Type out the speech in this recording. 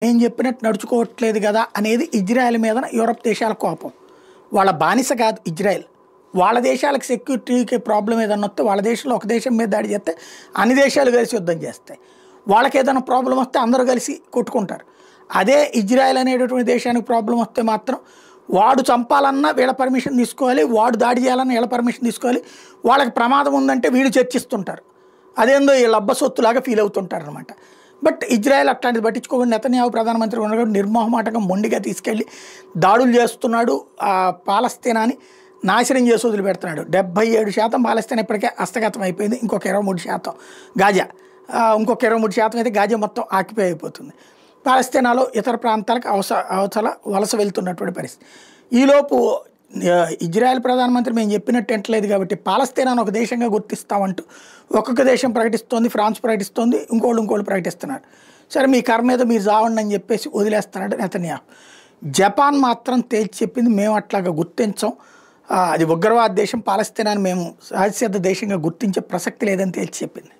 నేను చెప్పినట్టు నడుచుకోవట్లేదు కదా అనేది ఇజ్రాయెల్ మీద యూరప్ దేశాల కోపం. వాళ్ళ బానిస కాదు ఇజ్రాయెల్. వాళ్ళ దేశాలకు సెక్యూరిటీకి ప్రాబ్లం ఏదన్నా వస్తే వాళ్ళ దేశంలో ఒక దేశం మీద దాడి చేస్తే అన్ని దేశాలు కలిసి యుద్ధం చేస్తాయి. వాళ్ళకి ఏదైనా ప్రాబ్లం వస్తే అందరూ కలిసి కొట్టుకుంటారు. అదే ఇజ్రాయెల్ అనేటటువంటి దేశానికి ప్రాబ్లం వస్తే మాత్రం వాడు చంపాలన్నా వీళ్ళ పర్మిషన్ తీసుకోవాలి, వాడు దాడి చేయాలన్నా వీళ్ళ పర్మిషన్ తీసుకోవాలి. వాళ్ళకి ప్రమాదం ఉందంటే వీళ్ళు చర్చిస్తుంటారు. అదేందో వీళ్ళ అబ్బసొత్తులాగా ఫీల్ అవుతుంటారు అనమాట. బట్ ఇజ్రాయెల్ అట్లాంటిది పట్టించుకోకుండా నెతన్యాహు ప్రధానమంత్రి ఉండగా నిర్మోహమాటంగా మొండిగా తీసుకెళ్ళి దాడులు చేస్తున్నాడు. పాలస్తీనాని నాశనం చేసి వదిలిపెడుతున్నాడు. 77% పాలస్తీనా ఇప్పటికే హస్తగతం అయిపోయింది. ఇంకొక 23% గాజా, ఇంకొక 23% అయితే గాజా మొత్తం ఆక్యుపై అయిపోతుంది. పాలస్తీనాలో ఇతర ప్రాంతాలకు అవసర వలస వెళ్తున్నటువంటి పరిస్థితి. ఈలోపు ఇజ్రాయెల్ ప్రధానమంత్రి మేము చెప్పినట్టు ఎంటలేదు కాబట్టి పాలస్తీనాను ఒక దేశంగా గుర్తిస్తామంటూ ఒక్కొక్క దేశం ప్రకటిస్తోంది. ఫ్రాన్స్ ప్రకటిస్తోంది, ఇంకోళ్ళు ప్రకటిస్తున్నారు. సరే మీ కర్మ మీద మీరు చావండి అని చెప్పేసి వదిలేస్తున్నాడు నెతన్యాహు. జపాన్ మాత్రం తేల్చి చెప్పింది మేము అట్లాగా గుర్తించాం, అది ఉగ్రవాద దేశం, పాలస్తీనాన్ని మేము సహజసిద్ధ దేశంగా గుర్తించే ప్రసక్తి లేదని తేల్చి చెప్పింది.